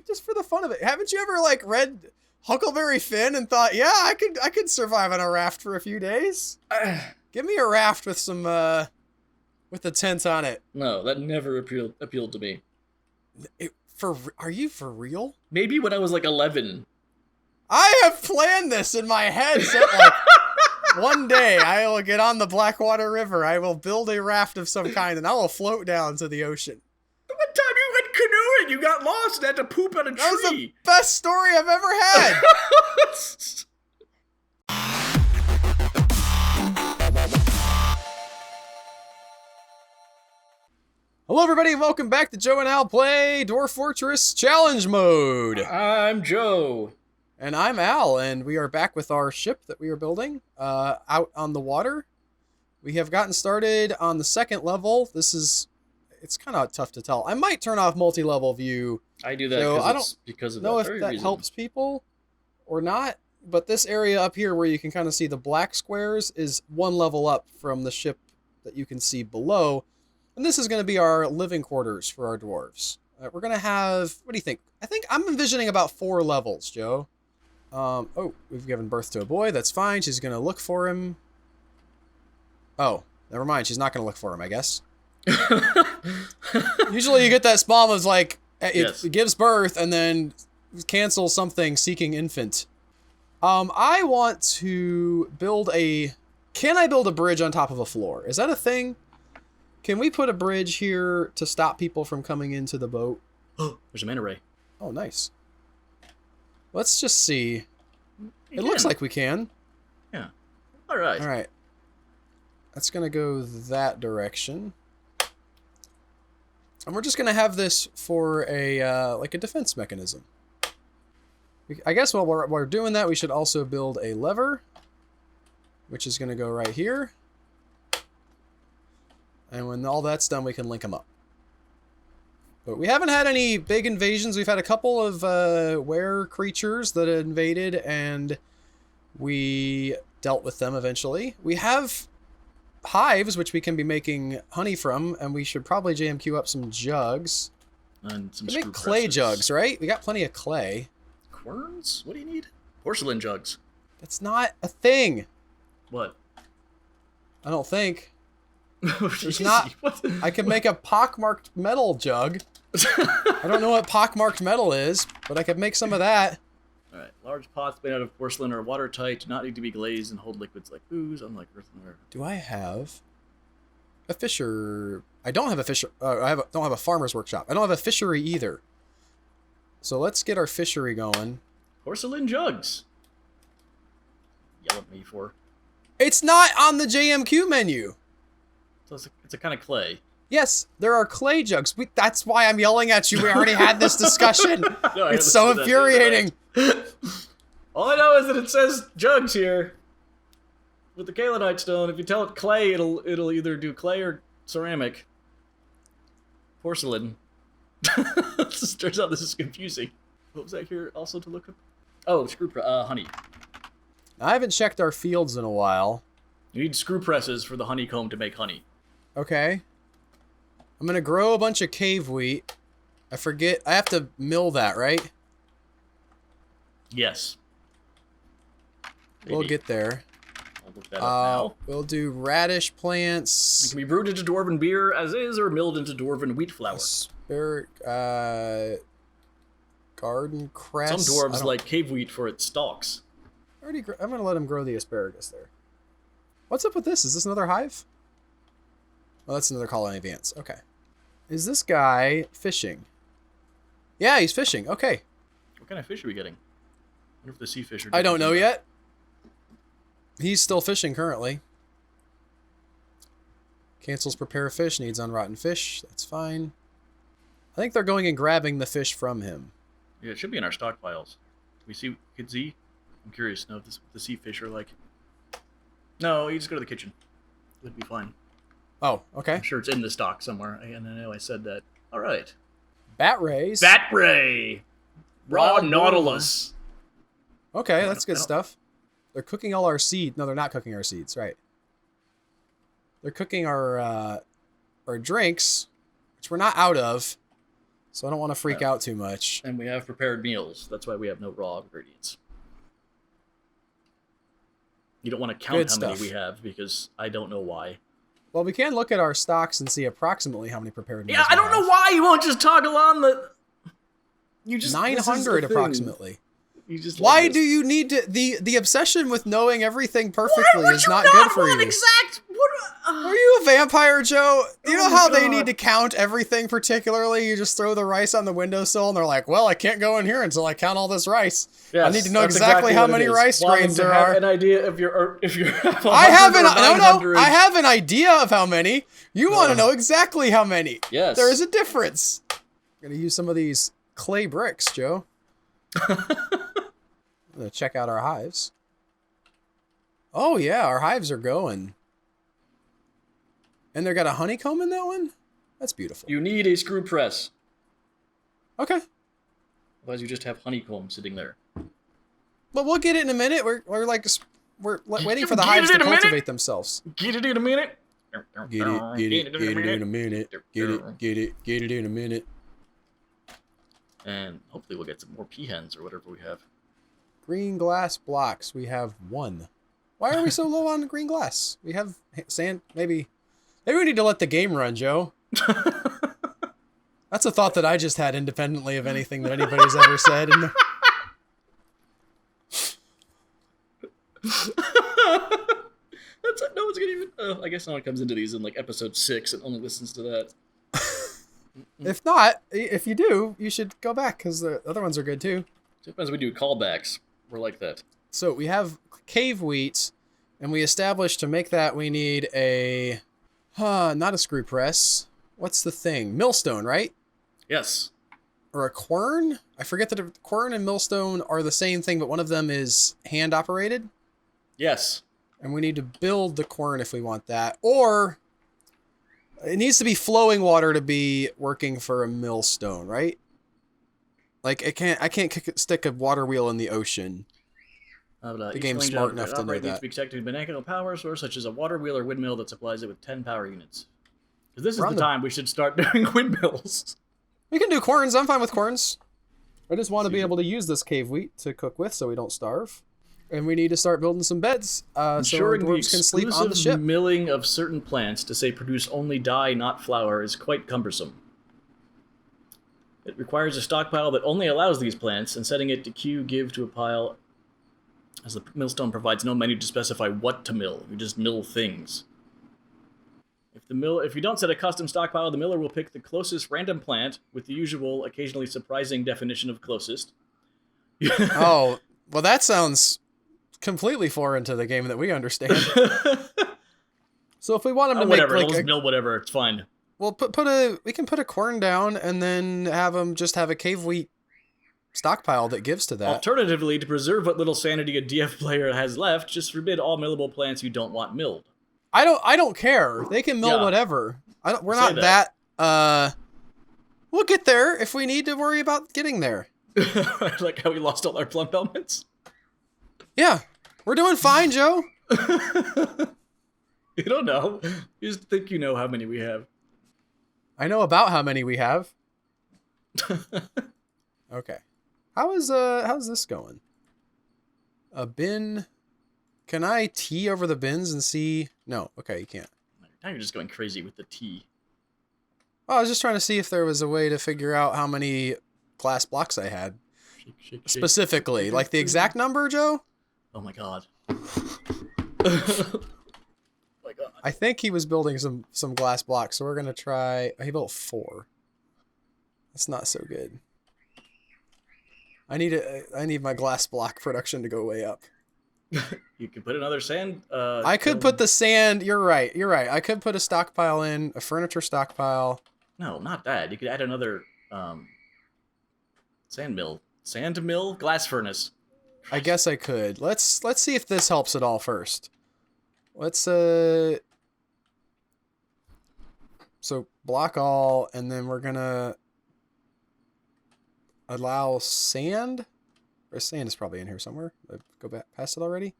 just for the fun of it. Haven't you ever like read Huckleberry Finn and thought, yeah, I could survive on a raft for a few days? Give me a raft with some with a tent on it. No, that never appealed to me. Are you for real? Maybe when I was like 11. I have planned this in my head. So, like, one day I will get on the Blackwater River. I will build a raft of some kind, and I will float down to the ocean. One time you went canoeing, you got lost and had to poop on a tree. That was the best story I've ever had. Hello, everybody, and welcome back to Joe and Al Play Dwarf Fortress Challenge Mode. I'm Joe. And I'm Al, and we are back with our ship that we are building out on the water. We have gotten started on the second level. It's kind of tough to tell. I might turn off multi-level view. I do that so I don't because of know that if very that reason. helps people or not, but this area up here where you can kind of see the black squares is one level up from the ship that you can see below. And this is going to be our living quarters for our dwarves. We're going to have, what do you think? I think I'm envisioning about 4 levels, Joe. Oh, we've given birth to a boy. That's fine. She's going to look for him. Oh, never mind. She's not going to look for him, I guess. Usually you get that spawn was like, it gives birth and then cancels something seeking infant. I want to build can I build a bridge on top of a floor? Is that a thing? Can we put a bridge here to stop people from coming into the boat? There's a mana ray. Oh, nice. Let's just see. It looks like we can. Yeah. All right. All right. That's going to go that direction. And we're just going to have this for like a defense mechanism. I guess while we're doing that, we should also build a lever, which is going to go right here. And when all that's done, we can link them up. But we haven't had any big invasions. We've had a couple of were creatures that invaded, and we dealt with them eventually. We have hives, which we can be making honey from, and we should probably JMQ up some jugs. And some we make clay jugs, right? We got plenty of clay. Querns? What do you need? Porcelain jugs. That's not a thing. What? I don't think. There's not. I can make a pockmarked metal jug. I don't know what pockmarked metal is, but I could make some of that. All right. Large pots made out of porcelain are watertight, do not need to be glazed, and hold liquids like booze, unlike earthenware. Do I have a fisher? I don't have a fisher. Don't have a farmer's workshop. I don't have a fishery either. So let's get our fishery going. Porcelain jugs. Yell at me for. It's not on the JMQ menu. So it's a kind of clay. Yes, there are clay jugs. That's why I'm yelling at you. We already had this discussion. No, it's so infuriating. All I know is that it says jugs here. With the kaolinite stone, if you tell it clay, it'll either do clay or ceramic. Porcelain. Turns out this is confusing. What was that here also to look up? Oh, honey. I haven't checked our fields in a while. You need screw presses for the honeycomb to make honey. Okay. I'm gonna grow a bunch of cave wheat. I forget. I have to mill that, right? Yes. Maybe. We'll get there. I'll look that up now. We'll do radish plants. It can be brewed into dwarven beer as is, or milled into dwarven wheat flour. Garden cress. Some dwarves like cave wheat for its stalks. I'm gonna let him grow the asparagus there. What's up with this? Is this another hive? Oh, that's another colony of ants. Okay. Is this guy fishing? Yeah, he's fishing. Okay. What kind of fish are we getting? I wonder if the sea fish are... I don't know yet. He's still fishing currently. Cancels prepare fish. Needs unrotten fish. That's fine. I think they're going and grabbing the fish from him. Yeah, it should be in our stockpiles. Could see? I'm curious to know if the sea fish are like... No, you just go to the kitchen. It'd be fine. Oh, okay. I'm sure it's in the stock somewhere. And I know I said that. All right. Bat rays. Bat ray. Raw nautilus. Okay, that's good stuff. They're cooking all our seed. No, they're not cooking our seeds. Right. They're cooking our drinks, which we're not out of. So I don't want to freak out too much. And we have prepared meals. That's why we have no raw ingredients. You don't want to count how many we have because I don't know why. Well, we can look at our stocks and see approximately how many prepared meals Yeah, I don't know why you won't just toggle on the... You just 900 approximately. You just why do you need to... The obsession with knowing everything perfectly is not good for you. Exact... Are you a vampire, Joe? You know how they need to count everything particularly? You just throw the rice on the windowsill and they're like, well, I can't go in here until I count all this rice. Yes, I need to know exactly how many rice grains there are. An idea if you're I have an idea of how many. You want to know exactly how many. Yes. There is a difference. I'm going to use some of these clay bricks, Joe. I'm going to check out our hives. Oh, yeah, our hives are going. And they got a honeycomb in that one? That's beautiful. You need a screw press. Okay. Otherwise you just have honeycomb sitting there. But we'll get it in a minute. We're waiting for the hives to cultivate themselves. Get it in a minute. Get it in a minute. Get it in a minute. And hopefully we'll get some more peahens or whatever we have. Green glass blocks. We have 1. Why are we so low on green glass? We have sand, maybe... Maybe we need to let the game run, Joe. That's a thought that I just had independently of anything that anybody's ever said. No one's gonna even... I guess no one comes into these in like episode 6 and only listens to that. If not, if you do, you should go back because the other ones are good too. Sometimes we do callbacks. We're like that. So we have cave wheat, and we established to make that we need a... not a screw press. What's the thing? Millstone, right? Yes. Or a quern? I forget that a quern and millstone are the same thing, but one of them is hand operated. Yes. And we need to build the quern if we want that. Or it needs to be flowing water to be working for a millstone, right? Like I can't stick a water wheel in the ocean. The game's smart enough to know that. Needs to be connected to a mechanical power source, such as a water wheel or windmill that supplies it with 10 power units. Because this is the time we should start doing windmills. We can do querns. I'm fine with querns. I just want to be able to use this cave wheat to cook with so we don't starve. And we need to start building some beds so our dwarves can sleep on the ship. Milling of certain plants to say produce only dye, not flour, is quite cumbersome. It requires a stockpile that only allows these plants, and setting it to Q give to a pile... as the millstone provides no menu to specify what to mill. You just mill things. If you don't set a custom stockpile, the miller will pick the closest random plant with the usual, occasionally surprising definition of closest. Oh, well that sounds completely foreign to the game that we understand. So if we want them to whatever, make like just mill whatever, it's fine. Well, we can put a quern down and then have them just have a cave wheat stockpile that gives to that. Alternatively, to preserve what little sanity a DF player has left, just forbid all millable plants you don't want milled. I don't care. They can mill whatever. We're not that. We'll get there if we need to worry about getting there. Like how we lost all our plump helmets? Yeah. We're doing fine, Joe. You don't know. You just think you know how many we have. I know about how many we have. Okay. How's this going? A bin. Can I tee over the bins and see? No. Okay, you can't. Now you're just going crazy with the tea. Well, I was just trying to see if there was a way to figure out how many glass blocks I had. Shake, specifically. Like the exact number, Joe? Oh my god. I think he was building some glass blocks, so we're going to try... He built 4. That's not so good. I need my glass block production to go way up. You can put another sand... I could put the sand... You're right. I could put a stockpile in, a furniture stockpile. No, not that. You could add another sand mill. Sand mill? Glass furnace. I guess I could. Let's see if this helps at all first. Let's so block all, and then we're gonna allow sand. Or sand is probably in here somewhere. Go back past it already.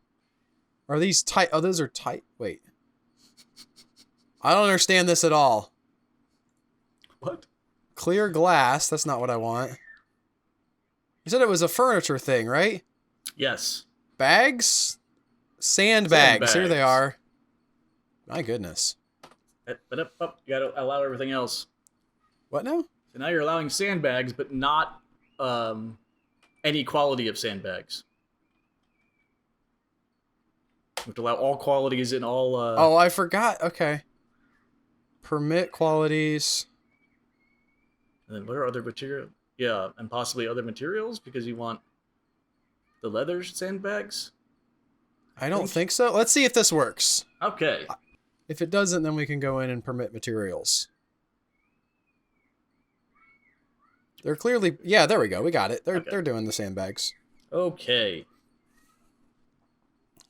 Are these tight? Oh, those are tight. Wait. I don't understand this at all. What? Clear glass. That's not what I want. You said it was a furniture thing, right? Yes. Bags? Sandbags. Here they Sandbags. are. My goodness. But you gotta allow everything else. What now? So now you're allowing sandbags, but not any quality of sandbags. You have to allow all qualities in all. Oh, I forgot. Okay. Permit qualities. And then what are other material? Yeah, and possibly other materials because you want the leather sandbags. I don't think so. Let's see if this works. Okay. If it doesn't, then we can go in and permit materials. They're clearly... Yeah, there we go. We got it. They're doing the sandbags. Okay.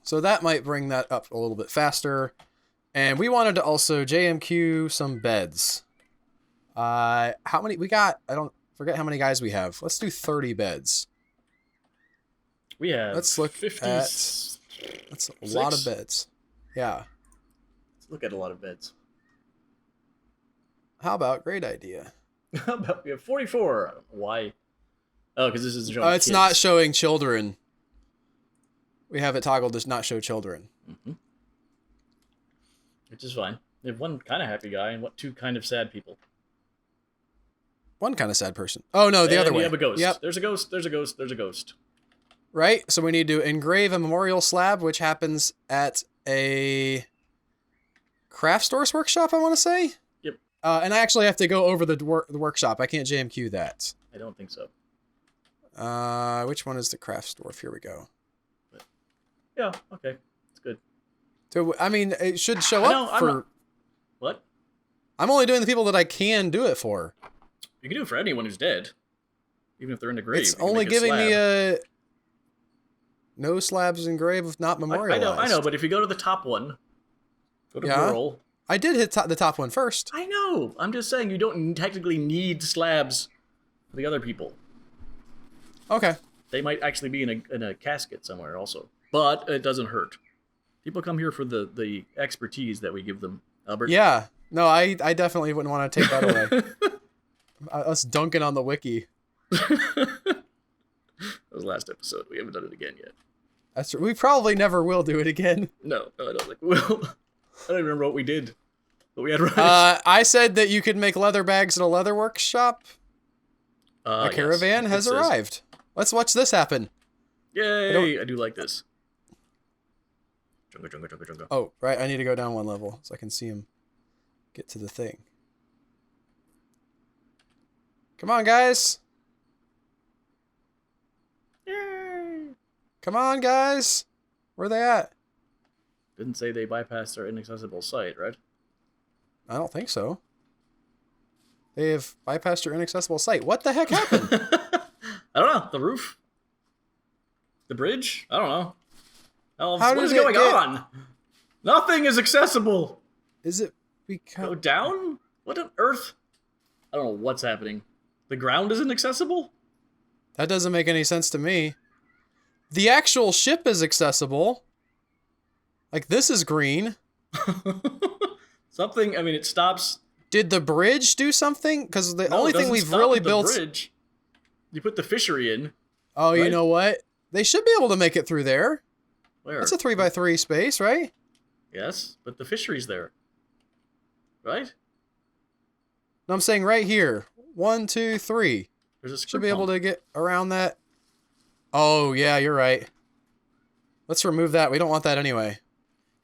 So that might bring that up a little bit faster. And we wanted to also JMQ some beds. How many... We got... I don't... Forget how many guys we have. Let's do 30 beds. We have. Let's look 50. at... That's a lot of beds. Yeah. Let's look at a lot of beds. How about great idea? How about we have 44? Why? Oh, because this is showing It's kids. not showing children. We have it toggled to not show children. Mm-hmm. Which is fine. We have one kind of happy guy and two kind of sad people. One kind of sad person. Oh, no, the other way. We have a ghost. Yep. There's a ghost. There's a ghost. There's a ghost. Right? So we need to engrave a memorial slab, which happens at a craft stores workshop, I want to say? Yep. And I actually have to go over the workshop. I can't JMQ that. I don't think so. Which one is the craft store? Here we go. Yeah, okay. It's good. So, I mean, it should show up for... What? I'm only doing the people that I can do it for. You can do it for anyone who's dead. Even if they're in the grave. It's only giving me a... No slabs engraved if not memorialized. I know, but if you go to the top one, go to Whirl. I did hit the top one first. I know. I'm just saying you don't technically need slabs for the other people. Okay. They might actually be in a casket somewhere also. But it doesn't hurt. People come here for the expertise that we give them, Albert. Yeah. No, I definitely wouldn't want to take that away. Us dunking on the wiki. That was last episode. We haven't done it again yet. That's true. We probably never will do it again. No, I don't think we will. I don't even remember what we did. But we had right. I said that you could make leather bags in a leather workshop. A caravan yes, has arrived. Let's watch this happen. Yay! I do like this. Junga. Oh, right. I need to go down one level so I can see him get to the thing. Come on, guys. Yay! Come on, guys. Where are they at? Didn't say they bypassed our inaccessible site, right? I don't think so. They have bypassed your inaccessible site. What the heck happened? I don't know. The roof? The bridge? I don't know. What is does going on? Nothing is accessible. Is it because... Go down? What on earth? I don't know what's happening. The ground isn't accessible? That doesn't make any sense to me. The actual ship is accessible. Like, this is green. Something, I mean, it stops... Did the bridge do something? Because the only thing we've stop really at the built... Bridge. You put the fishery in. Oh, right? You know what? They should be able to make it through there. Where? That's a 3x3 space, right? Yes, but the fishery's there. Right? No, I'm saying right here. 1, 2, 3. There's a script Should be able to get around that. Oh, yeah, you're right. Let's remove that. We don't want that anyway.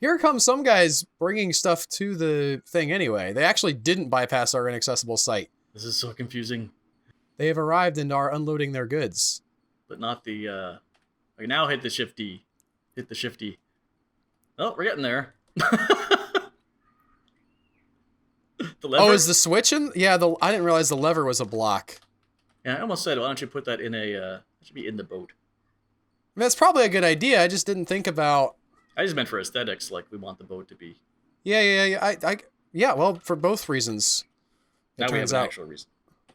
Here comes some guys bringing stuff to the thing anyway. They actually didn't bypass our inaccessible site. This is so confusing. They have arrived and are unloading their goods. But not the, Okay, now hit the shifty. Hit the shifty. Oh, we're getting there. The lever? Oh, is the switch in? Yeah, I didn't realize the lever was a block. Yeah, I almost said, why don't you put that in a, it should be in the boat. I mean, that's probably a good idea. I just didn't think about... I just meant for aesthetics, like we want the boat to be. Yeah. Yeah, well, for both reasons. Now we have an actual reason.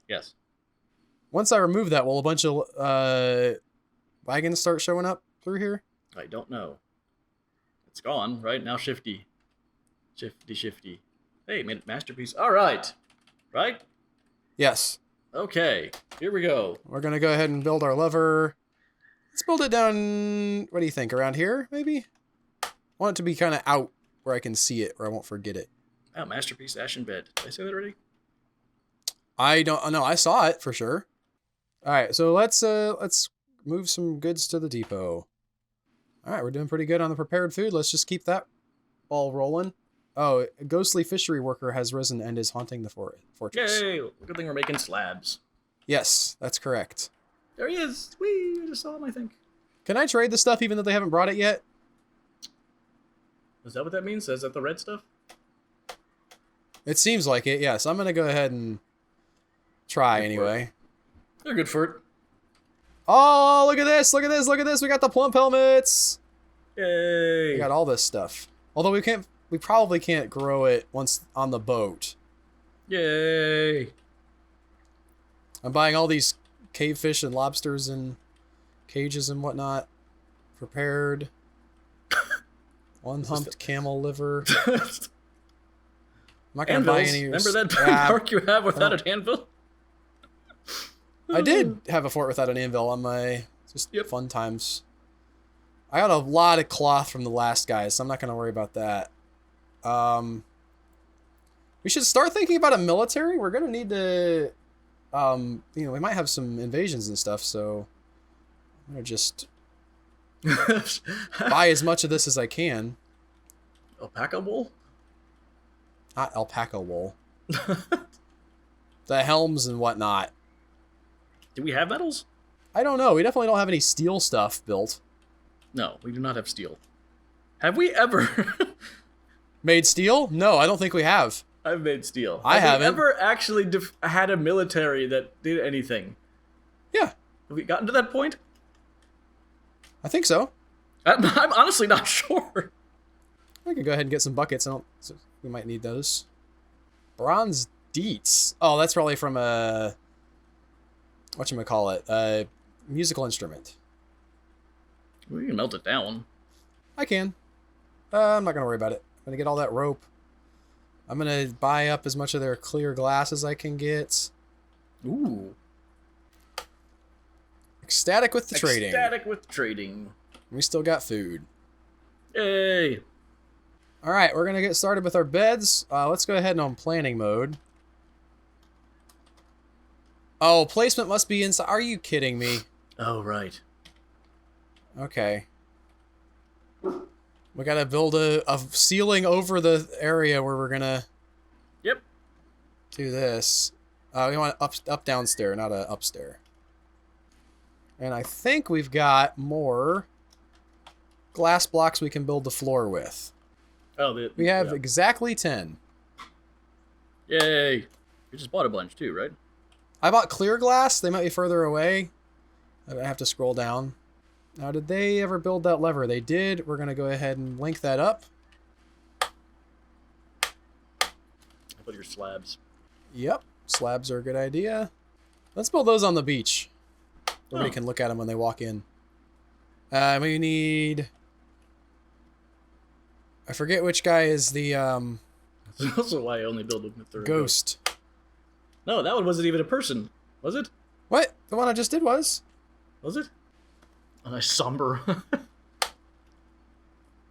Yes. Once I remove that, will a bunch of wagons start showing up through here? I don't know. It's gone, right? Now shifty. Shifty. Hey, made it masterpiece. All right. Right? Yes. Okay, here we go. We're going to go ahead and build our lever. Let's build it down, what do you think, around here, maybe? I want it to be kind of out where I can see it, where I won't forget it. Oh, masterpiece ashen bed. Did I say that already? I don't know. I saw it for sure. All right, so let's move some goods to the depot. All right, we're doing pretty good on the prepared food. Let's just keep that ball rolling. Oh, a ghostly fishery worker has risen and is haunting the fortress. Yay! Good thing we're making slabs. Yes, that's correct. There he is. Whee! I just saw him, I think. Can I trade the stuff even though they haven't brought it yet? Is that what that means? Is that the red stuff? It seems like it, yes. I'm going to go ahead and try anyway. They're good for it. Oh, look at this! Look at this! Look at this! We got the plump helmets! Yay! We got all this stuff. Although we probably can't grow it once on the boat. Yay! I'm buying all these cave fish and lobsters and cages and whatnot. Prepared. One humped camel liver. I'm not gonna buy any. Remember that park you have without an anvil? I did have a fort without an anvil on my fun times. I got a lot of cloth from the last guys, so I'm not gonna worry about that. We should start thinking about a military. We're gonna need to, we might have some invasions and stuff, so I'm gonna just buy as much of this as I can. Alpaca wool? Not alpaca wool. The helms and whatnot. Do we have metals? I don't know. We definitely don't have any steel stuff built. No, we do not have steel. Have we ever made steel? No, I don't think we have. I've made steel. I haven't. Have we ever actually had a military that did anything? Yeah. Have we gotten to that point? I think so. I'm honestly not sure. I can go ahead and get some buckets. We might need those. Bronze deets. Oh, that's probably from a whatchamacallit, a musical instrument. We can melt it down. I can. I'm not gonna worry about it. I'm gonna get all that rope. I'm gonna buy up as much of their clear glass as I can get. Ooh. Ecstatic with the trading. Ecstatic with trading. We still got food. Yay. All right, we're gonna get started with our beds. Let's go ahead and on planning mode. Oh, placement must be inside. Are you kidding me? Oh, right. Okay. We gotta build a ceiling over the area where we're gonna do this. We want up downstairs, not a upstairs. And I think we've got more glass blocks we can build the floor with. Oh, we have exactly 10. Yay. You just bought a bunch too, right? I bought clear glass. They might be further away. I have to scroll down. Now, did they ever build that lever? They did. We're going to go ahead and link that up. Put your slabs. Yep. Slabs are a good idea. Let's build those on the beach. Nobody can look at them when they walk in. We need... I forget which guy is the... That's also why I only build them if they're ghost. No, that one wasn't even a person. Was it? What? The one I just did was? Was it? A nice somber.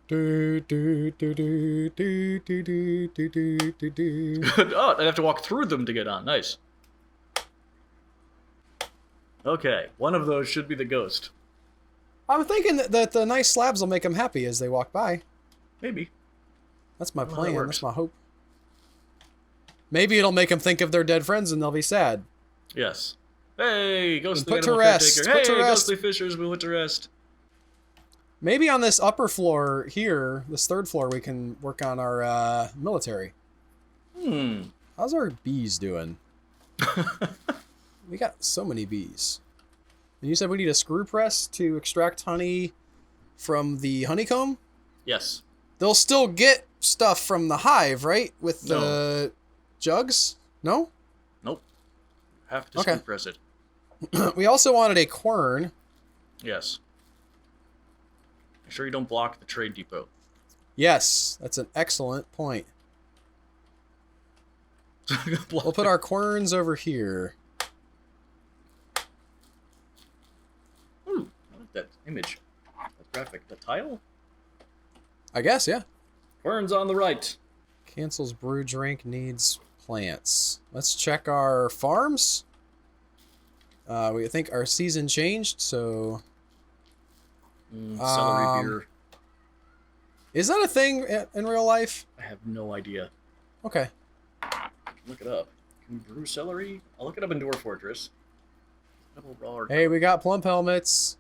Do, do, do, do, do, do, do, do, do, do. Oh, I'd have to walk through them to get on. Nice. Okay, one of those should be the ghost. I'm thinking that the nice slabs will make them happy as they walk by. Maybe. That's my plan. That's my hope. Maybe it'll make them think of their dead friends and they'll be sad. Yes. Hey, ghostly put to animal rest. caretaker. Put to Hey, rest. ghostly fishers, we put to rest. Maybe on this upper floor here, this third floor, we can work on our military. How's our bees doing? We got so many bees. And you said we need a screw press to extract honey from the honeycomb? Yes. They'll still get stuff from the hive, right? With the jugs? No? Nope. Have to screw press it. We also wanted a quern. Yes. Make sure you don't block the trade depot. Yes, that's an excellent point. We'll put our querns over here. Ooh, I like that image. That graphic. The tile? I guess, yeah. Ferns on the right. Cancels brew drink, needs plants. Let's check our farms. We think our season changed, so... Celery beer. Is that a thing in real life? I have no idea. Okay. Look it up. Can you brew celery? I'll look it up in Dwarf Fortress. Double raw or Hey, we got plump helmets.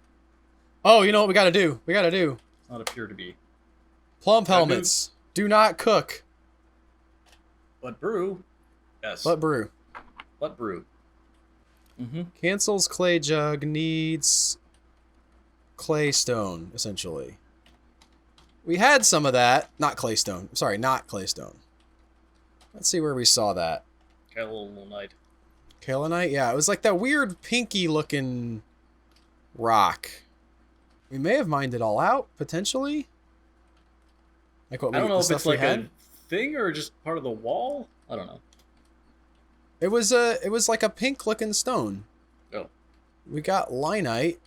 Oh, you know what we gotta do? We gotta do. Does not appear to be. Plump helmets. Do not cook. But brew. Yes. But brew. But brew. Mm-hmm. Cancels clay jug, needs clay stone, essentially. We had some of that. Not clay stone. Sorry, not clay stone. Let's see where we saw that. Kaolinite. Kaolinite? Yeah, it was like that weird pinky looking rock. We may have mined it all out, potentially. Like what I don't know if stuff it's we like had. a thing or just part of the wall. I don't know. It was like a pink looking stone. Oh. We got linite.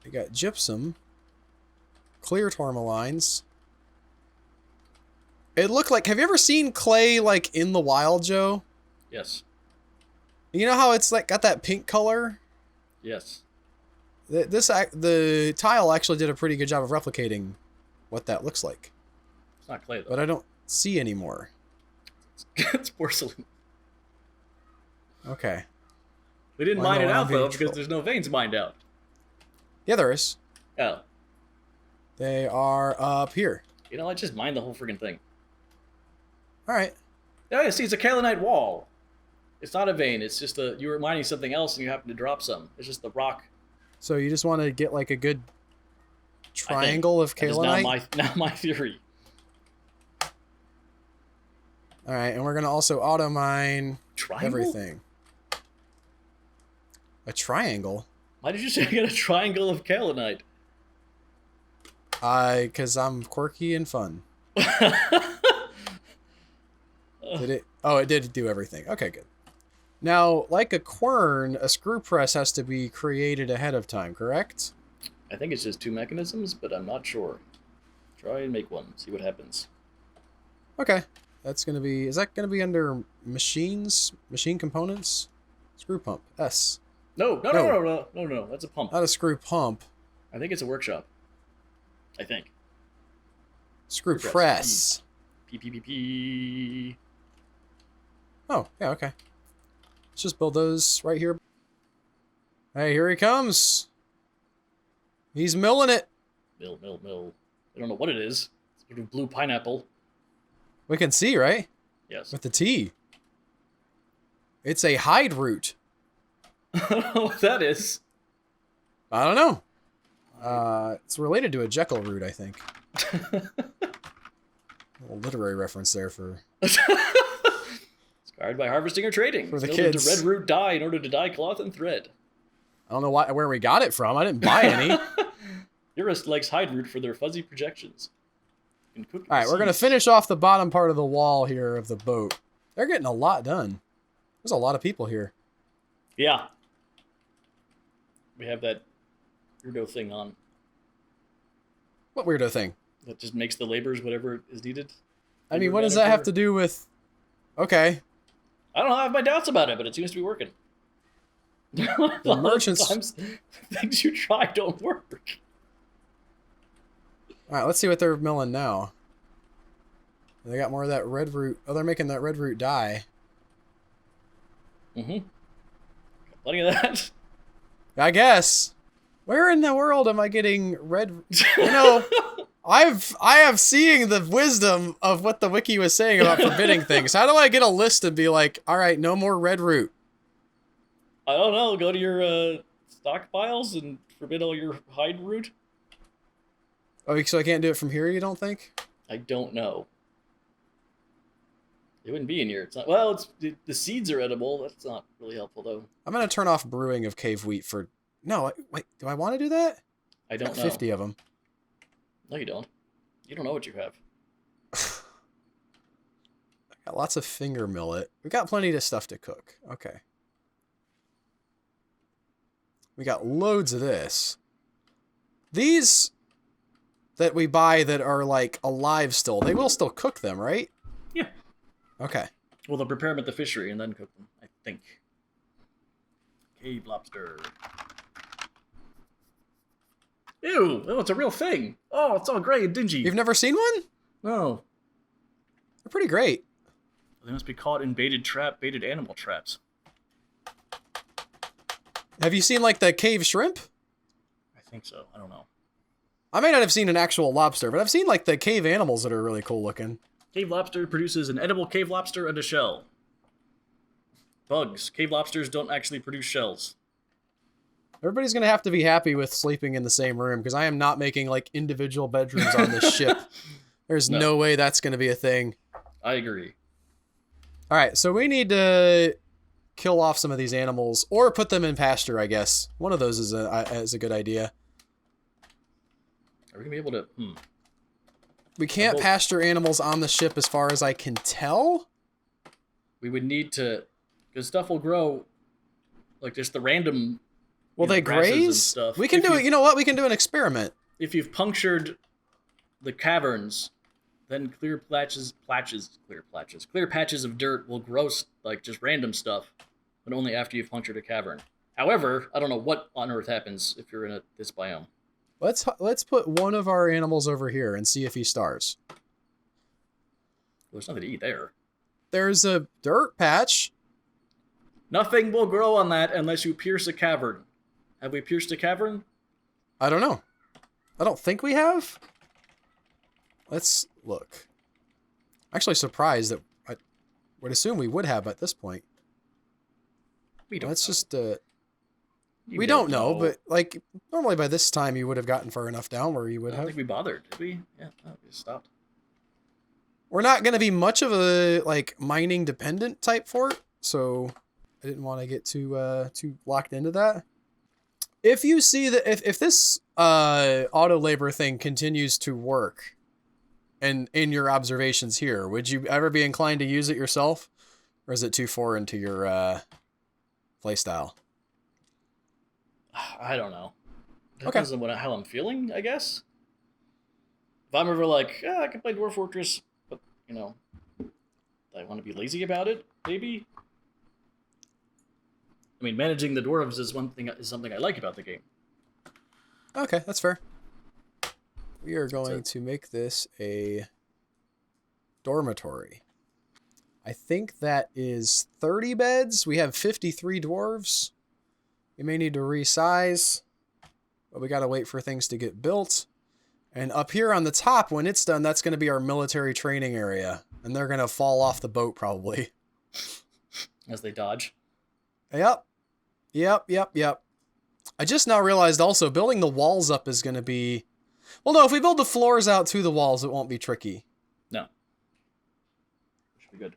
We got gypsum. Clear tourmalines. It looked like, have you ever seen clay like in the wild, Joe? Yes. You know how it's like got that pink color? Yes. The tile actually did a pretty good job of replicating what that looks like. It's not clay though. But I don't see anymore. It's porcelain. Okay. We didn't Why mine no it out though ambient because there's no veins mined out. Yeah, there is. Oh. They are up here. You know, I just mined the whole freaking thing. Alright. Oh, yeah, see, it's a kaolinite wall. It's not a vein. It's just you were mining something else and you happen to drop some. It's just the rock. So you just want to get like a good triangle of kaolinite? That is now my theory. Alright, and we're going to also auto mine Triangle? everything. A triangle? Why did you say I got a triangle of kaolinite? Because I'm quirky and fun. Did it? Oh, it did do everything. Okay, good. Now, like a quern, a screw press has to be created ahead of time, correct? I think it's just two mechanisms, but I'm not sure. Try and make one. See what happens. Okay. That's going to be... Is that going to be under machines? Machine components? Screw pump. S. No. That's a pump. Not a screw pump. I think it's a workshop. I think. Screw press. P. Oh, yeah, okay. Let's just build those right here. Hey, here he comes. He's milling it. Mill. I don't know what it is. It's sort of blue pineapple. We can see, right? Yes. With the T. It's a hide root. I don't know what that is. I don't know. It's related to a Jekyll root, I think. A little literary reference there for... Inspired by harvesting or trading. For the It's kids. to red root dye in order to dye cloth and thread. I don't know where we got it from. I didn't buy any. Urist likes hide root for their fuzzy projections. All right, we're going to finish off the bottom part of the wall here of the boat. They're getting a lot done. There's a lot of people here. Yeah. We have that weirdo thing on. What weirdo thing? That just makes the labors whatever is needed. I mean, what does that have to do with... Okay. I don't know. I have my doubts about it, but it seems to be working. The merchants... Sometimes things you try don't work. All right, let's see what they're milling now. They got more of that red root. Oh, they're making that red root dye. Mm-hmm. Plenty of that. I guess. Where in the world am I getting red... You know, I have seeing the wisdom of what the wiki was saying about forbidding things. How do I get a list and be like, all right, no more red root? I don't know. Go to your stockpiles and forbid all your hide root. Oh, so I can't do it from here, you don't think? I don't know. It wouldn't be in here. It's not. Well, the seeds are edible. That's not really helpful though. I'm gonna turn off brewing of cave wheat for... No, wait. Do I want to do that? I don't know. 50 of them. No, you don't. You don't know what you have. Got lots of finger millet. We got plenty of stuff to cook. Okay. We got loads of this. These that we buy that are like alive still, they will still cook them, right? Yeah. Okay. Well, they'll prepare them at the fishery and then cook them, I think. Cave lobster. Ew! Oh, it's a real thing. Oh, it's all gray and dingy. You've never seen one? No. They're pretty great. They must be caught in baited animal traps. Have you seen like the cave shrimp? I think so. I don't know. I may not have seen an actual lobster, but I've seen like the cave animals that are really cool looking. Cave lobster produces an edible cave lobster and a shell. Bugs. Cave lobsters don't actually produce shells. Everybody's going to have to be happy with sleeping in the same room because I am not making like individual bedrooms on this ship. There's no way that's going to be a thing. I agree. All right, so we need to kill off some of these animals or put them in pasture, I guess. One of those is a good idea. Are we going to be able to... We can't pasture animals on the ship as far as I can tell. We would need to... Because stuff will grow... Like, just the random... Will they graze? Stuff. We can do it. You know what? We can do an experiment. If you've punctured the caverns, then clear patches of dirt will grow like just random stuff, but only after you've punctured a cavern. However, I don't know what on earth happens if you're in this biome. Let's put one of our animals over here and see if he stars. Well, there's nothing to eat there. There's a dirt patch. Nothing will grow on that unless you pierce a cavern. Have we pierced a cavern? I don't know. I don't think we have. Let's look. I'm actually surprised that I would assume we would have at this point. We don't. Let's know. just. We don't know, but like normally by this time you would have gotten far enough down where you would I have. don't think we bothered, did we? Yeah, no, we just stopped. We're not going to be much of a like mining dependent type fort, so I didn't want to get too locked into that. If you see that if this auto labor thing continues to work, and in your observations here, would you ever be inclined to use it yourself, or is it too foreign to your playstyle? I don't know. Okay. Depends on how I'm feeling, I guess. If I'm ever like, I can play Dwarf Fortress, but I want to be lazy about it, maybe. I mean, managing the dwarves is something I like about the game. Okay, that's fair. We are going to make this a dormitory. I think that is 30 beds. We have 53 dwarves. We may need to resize, but we got to wait for things to get built. And up here on the top, when it's done, that's going to be our military training area. And they're going to fall off the boat, probably. As they dodge. Yep. I just now realized also, building the walls up is going to be... Well, no, if we build the floors out to the walls, it won't be tricky. No. Should be good.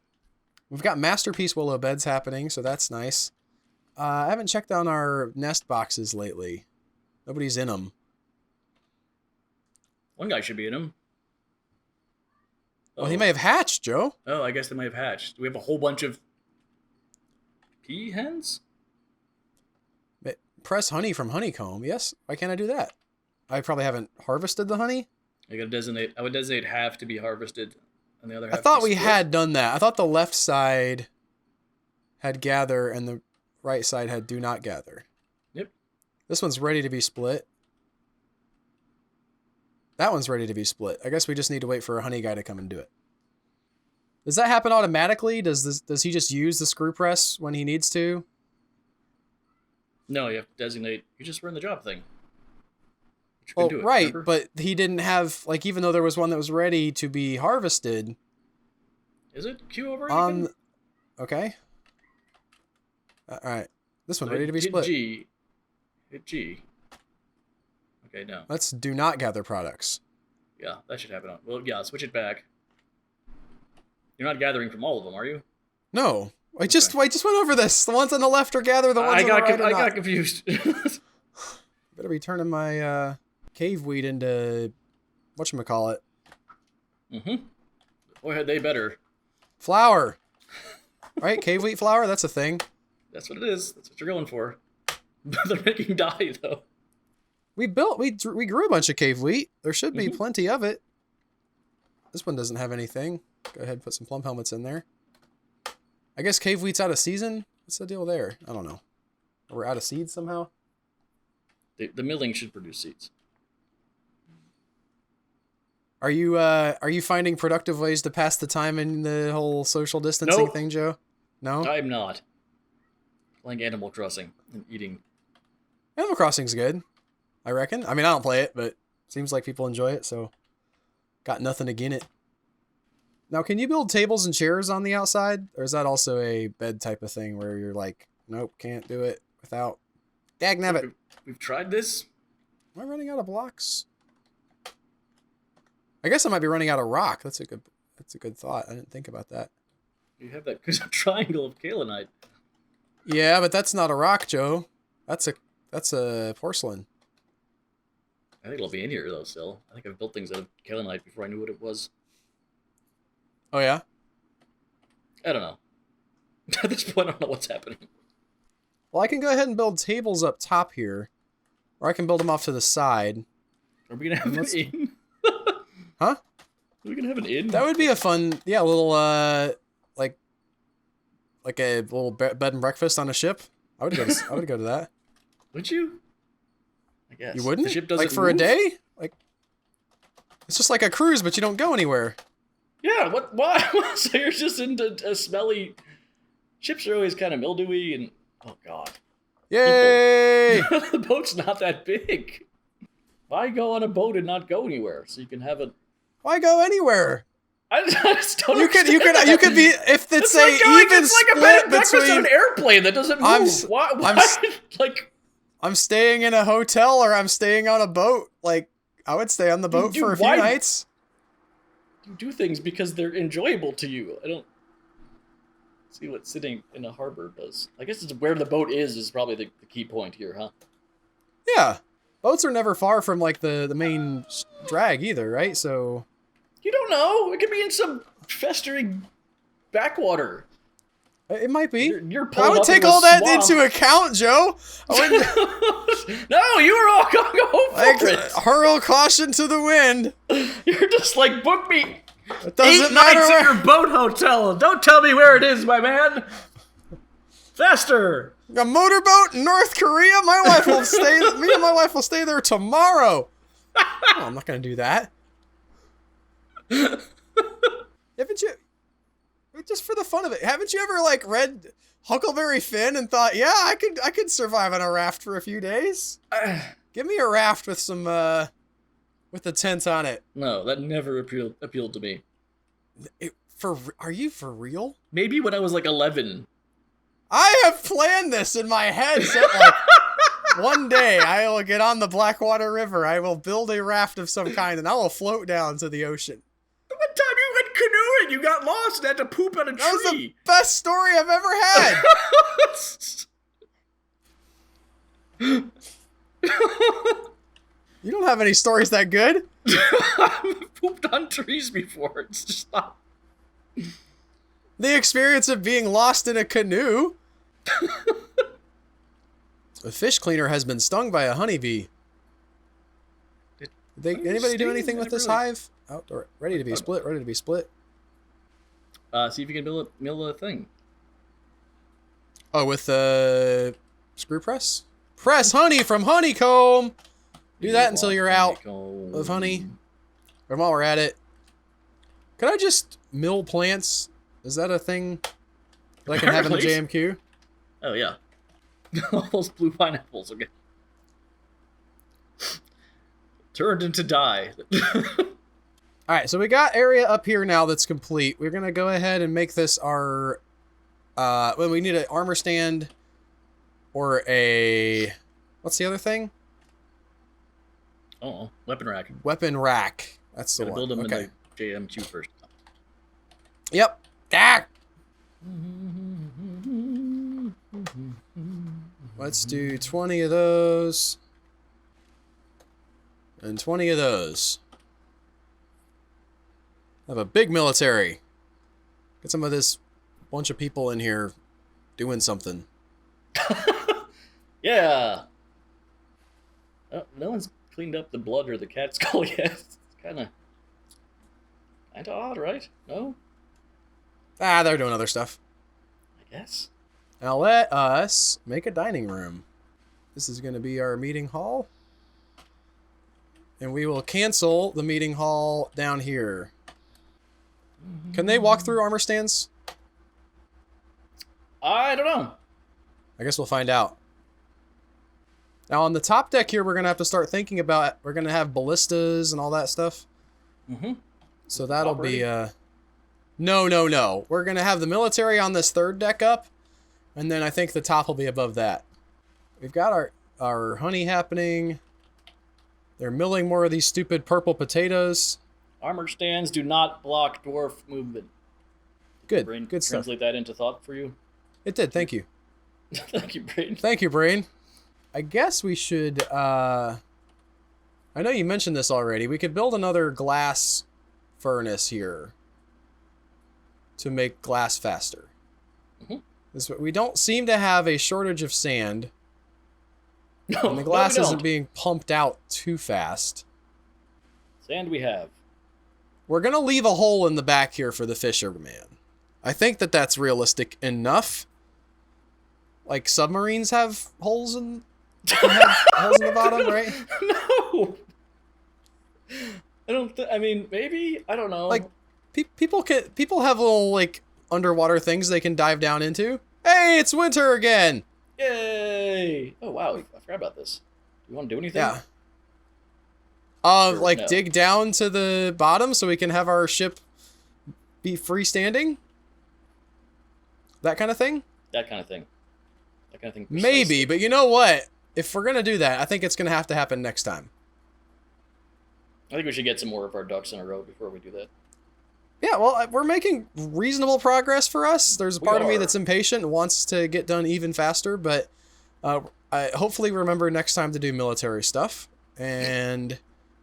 We've got masterpiece willow beds happening, so that's nice. I haven't checked on our nest boxes lately. Nobody's in them. One guy should be in them. Well, he may have hatched, Joe. Oh, I guess they might have hatched. Do we have a whole bunch of pea hens? Press honey from honeycomb. Yes. Why can't I do that? I probably haven't harvested the honey. I would designate half to be harvested, and the other half. I thought to be we split. had done that. I thought the left side had gather and the right side had do not gather. Yep. This one's ready to be split. That one's ready to be split. I guess we just need to wait for a honey guy to come and do it. Does that happen automatically? Does he just use the screw press when he needs to? No, you have to designate. You just run the job thing. Oh, do it, right, remember? but he didn't have, like, even though there was one that was ready to be harvested. Is it Q over? Okay. All right. This one So ready to be hit split. G. Hit G. Okay, no. Let's do not gather products. Yeah, that should happen. Well, yeah, switch it back. You're not gathering from all of them, are you? No. I just went over this. The ones on the left are gather, the ones on the right are not. I got confused. Better be turning my cave weed into whatchamacallit. Mm-hmm. Boy, had they better. Flour. Right? Cave wheat flour? That's a thing. That's what it is. That's what you're going for. They're making dye, though. We grew a bunch of cave wheat. There should be plenty of it. This one doesn't have anything. Go ahead and put some plum helmets in there. I guess cave wheat's out of season? What's the deal there? I don't know. We're out of seeds somehow? The milling should produce seeds. Are you finding productive ways to pass the time in the whole social distancing thing, Joe? No? I'm not. Playing Animal Crossing and eating. Animal Crossing's good, I reckon. I mean, I don't play it, but seems like people enjoy it, so got nothing against it. Now, can you build tables and chairs on the outside? Or is that also a bed type of thing where you're like, nope, can't do it without... Dagnabbit. We've tried this. Am I running out of blocks? I guess I might be running out of rock. That's a good thought. I didn't think about that. You have that triangle of kaolinite. Yeah, but that's not a rock, Joe. That's a porcelain. I think it'll be in here though. Still, I think I've built things out of kaolinite before I knew what it was. Oh yeah. I don't know. At this point, I don't know what's happening. Well, I can go ahead and build tables up top here, or I can build them off to the side. Are we gonna have an inn? Huh? Are we gonna have an inn? That would be a fun, yeah, a little like a little bed and breakfast on a ship. I would go to that. Would you? I guess. You wouldn't? The ship doesn't like for move? a day? Like it's just like a cruise, but you don't go anywhere. Yeah. What? Why? So you're just into a smelly. Ships are always kind of mildewy and oh god. Yay! The boat's not that big. Why go on a boat and not go anywhere? So you can have a. Why go anywhere? I just don't You could be if it's like even it's like a bed split and breakfast on between. an airplane that doesn't move. Why? Like I'm staying in a hotel or I'm staying on a boat. Like I would stay on the boat for a few nights. You do things because they're enjoyable to you. I don't see what sitting in a harbor does. I guess it's where the boat is probably the key point here, huh? Yeah. Boats are never far from like the main drag either, right? So you don't know. It could be in some festering backwater. it might be. You're I would take all that into account, Joe. No, you were all going to go for it. Hurl caution to the wind. You're just like, book me It doesn't 8 matter nights where... at your boat hotel. Don't tell me where it is, my man. Faster. A motorboat in North Korea? My wife will stay. Me and my wife will stay there tomorrow. Oh, I'm not going to do that. Haven't you? Just for the fun of it, haven't you ever like read Huckleberry Finn and thought, yeah, I could survive on a raft for a few days? Give me a raft with some with a tent on it. No, that never appealed to me. Are you for real? Maybe when I was like 11. I have planned this in my head. So like, one day I will get on the Blackwater River. I will build a raft of some kind, and I will float down to the ocean. One time you went canoeing, you got lost and had to poop on a tree. That was the best story I've ever had. You don't have any stories that good. I've pooped on trees before. It's just not. The experience of being lost in a canoe. A fish cleaner has been stung by a honeybee. Anybody do anything with this hive? Outdoor, ready to be split. Ready to be split. See if you can mill a thing. Oh, with the screw press. Press honey from honeycomb. Do that until you're out of honey. And while we're at it, could I just mill plants? Is that a thing that I can have in the JMQ? Oh yeah, all those blue pineapples. Okay. Turned into dye. Alright, so we got area up here now that's complete. We're going to go ahead and make this our... well, we need an armor stand or a... What's the other thing? Oh, weapon rack. Weapon rack. That's the one. Build them okay. in the JM2 first. Yep. Ah! Let's do 20 of those. And 20 of those. I have a big military. Get some of this bunch of people in here doing something. Yeah. Oh, no one's cleaned up the blood or the cat skull yet. It's kind of odd, right? No, Ah, they're doing other stuff. I guess. Now let us make a dining room. This is going to be our meeting hall. And we will cancel the meeting hall down here. Can they walk through armor stands? I don't know. I guess we'll find out. Now on the top deck here, we're going to have to start thinking about, we're going to have ballistas and all that stuff. Mm-hmm. So that'll be, no. We're going to have the military on this third deck up. And then I think the top will be above that. We've got our honey happening. They're milling more of these stupid purple potatoes. Armor stands do not block dwarf movement. Good, Brain, good stuff. translate that into thought for you. It did, thank you. Thank you, Brain. Thank you, Brain. I guess we should, I know you mentioned this already. We could build another glass furnace here to make glass faster. Mm-hmm. We don't seem to have a shortage of sand. No, and the glass no, we isn't don't. being pumped out too fast. Sand we have. We're going to leave a hole in the back here for the fisherman. I think that that's realistic enough. Like submarines have holes in holes in the bottom, right? No. I don't. I mean, maybe. I don't know. Like people have little like underwater things they can dive down into. Hey, it's winter again. Yay! Oh wow, I forgot about this. Do you want to do anything? Yeah. Like no. dig down to the bottom so we can have our ship be freestanding. That kind of thing. That kind of thing. That kind of thing. Maybe, precisely. but you know what? If we're gonna do that, I think it's gonna have to happen next time. I think we should get some more of our ducks in a row before we do that. Yeah, well, we're making reasonable progress for us. There's a We part of me are. that's impatient and wants to get done even faster, but I hopefully remember next time to do military stuff. And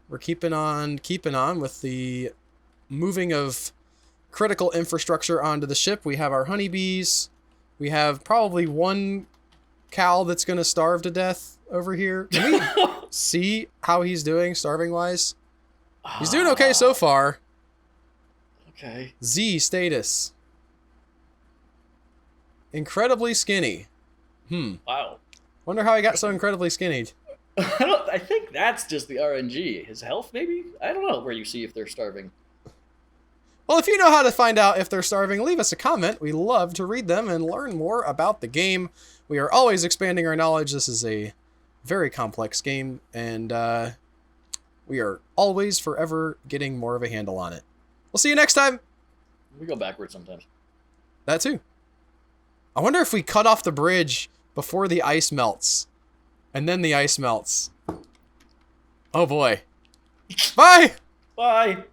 we're keeping on with the moving of critical infrastructure onto the ship. We have our honeybees. We have probably one cow that's going to starve to death over here. Can we see how he's doing starving-wise? He's doing okay so far. Okay. Z status. Incredibly skinny. Wow. Wonder how he got so incredibly skinny. I think that's just the RNG. His health, maybe? I don't know where you see if they're starving. Well, if you know how to find out if they're starving, leave us a comment. We love to read them and learn more about the game. We are always expanding our knowledge. This is a very complex game, and we are always forever getting more of a handle on it. We'll see you next time. We go backwards sometimes. That too. I wonder if we cut off the bridge before the ice melts. And then the ice melts. Oh boy. Bye! Bye!